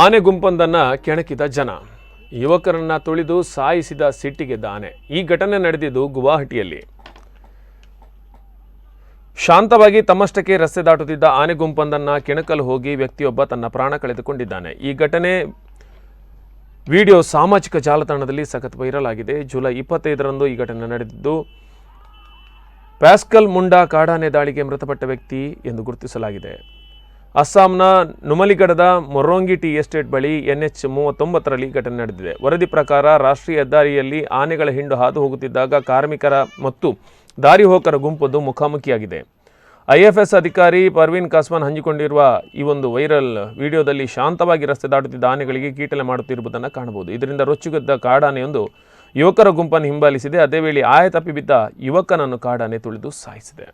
ಆನೆ ಗುಂಪೊಂದನ್ನು ಕೆಣಕಿದ ಜನ, ಯುವಕರನ್ನ ತುಳಿದು ಸಾಯಿಸಿದ ಸಿಟ್ಟಿಗೆದ್ದ ಆನೆ. ಈ ಘಟನೆ ನಡೆದಿದ್ದು ಗುವಾಹಟಿಯಲ್ಲಿ. ಶಾಂತವಾಗಿ ತಮ್ಮಷ್ಟಕ್ಕೆ ರಸ್ತೆ ದಾಟುತ್ತಿದ್ದ ಆನೆ ಗುಂಪೊಂದನ್ನು ಕೆಣಕಲು ಹೋಗಿ ವ್ಯಕ್ತಿಯೊಬ್ಬ ತನ್ನ ಪ್ರಾಣ ಕಳೆದುಕೊಂಡಿದ್ದಾನೆ. ಈ ಘಟನೆ ವಿಡಿಯೋ ಸಾಮಾಜಿಕ ಜಾಲತಾಣದಲ್ಲಿ ಸಖತ್ ವೈರಲ್ ಆಗಿದೆ. ಜುಲೈ 25ರಂದು ಈ ಘಟನೆ ನಡೆದಿದ್ದು ಪ್ಯಾಸ್ಕಲ್ ಮುಂಡಾ ಕಾಡಾನೆ ದಾಳಿಗೆ ಮೃತಪಟ್ಟ ವ್ಯಕ್ತಿ ಎಂದು ಗುರುತಿಸಲಾಗಿದೆ. ಅಸ್ಸಾಂನ ನುಮಲಿಗಡದ ಮೊರೋಂಗಿ ಟಿ ಎಸ್ಟೇಟ್ ಬಳಿ NH 39ರಲ್ಲಿ ಘಟನೆ ನಡೆದಿದೆ. ವರದಿ ಪ್ರಕಾರ ರಾಷ್ಟ್ರೀಯ ಹೆದ್ದಾರಿಯಲ್ಲಿ ಆನೆಗಳ ಹಿಂಡು ಹಾದು ಹೋಗುತ್ತಿದ್ದಾಗ ಕಾರ್ಮಿಕರ ಮತ್ತು ದಾರಿ ಹೋಕರ ಗುಂಪೊಂದು ಮುಖಾಮುಖಿಯಾಗಿದೆ. IFS ಅಧಿಕಾರಿ ಪರ್ವೀನ್ ಕಾಸ್ವಾನ್ ಹಂಚಿಕೊಂಡಿರುವ ಈ ಒಂದು ವೈರಲ್ ವಿಡಿಯೋದಲ್ಲಿ ಶಾಂತವಾಗಿ ರಸ್ತೆ ದಾಟುತ್ತಿದ್ದ ಆನೆಗಳಿಗೆ ಕೀಟಲೆ ಮಾಡುತ್ತಿರುವುದನ್ನು ಕಾಣಬಹುದು. ಇದರಿಂದ ರೊಚ್ಚಿಗೆದ್ದ ಕಾಡಾನೆಯೊಂದು ಯುವಕರ ಗುಂಪನ್ನು ಹಿಂಬಾಲಿಸಿದೆ. ಅದೇ ವೇಳೆ ಆಯ ತಪ್ಪಿ ಬಿದ್ದ ಯುವಕನನ್ನು ಕಾಡಾನೆ ತುಳಿದು ಸಾಯಿಸಿದೆ.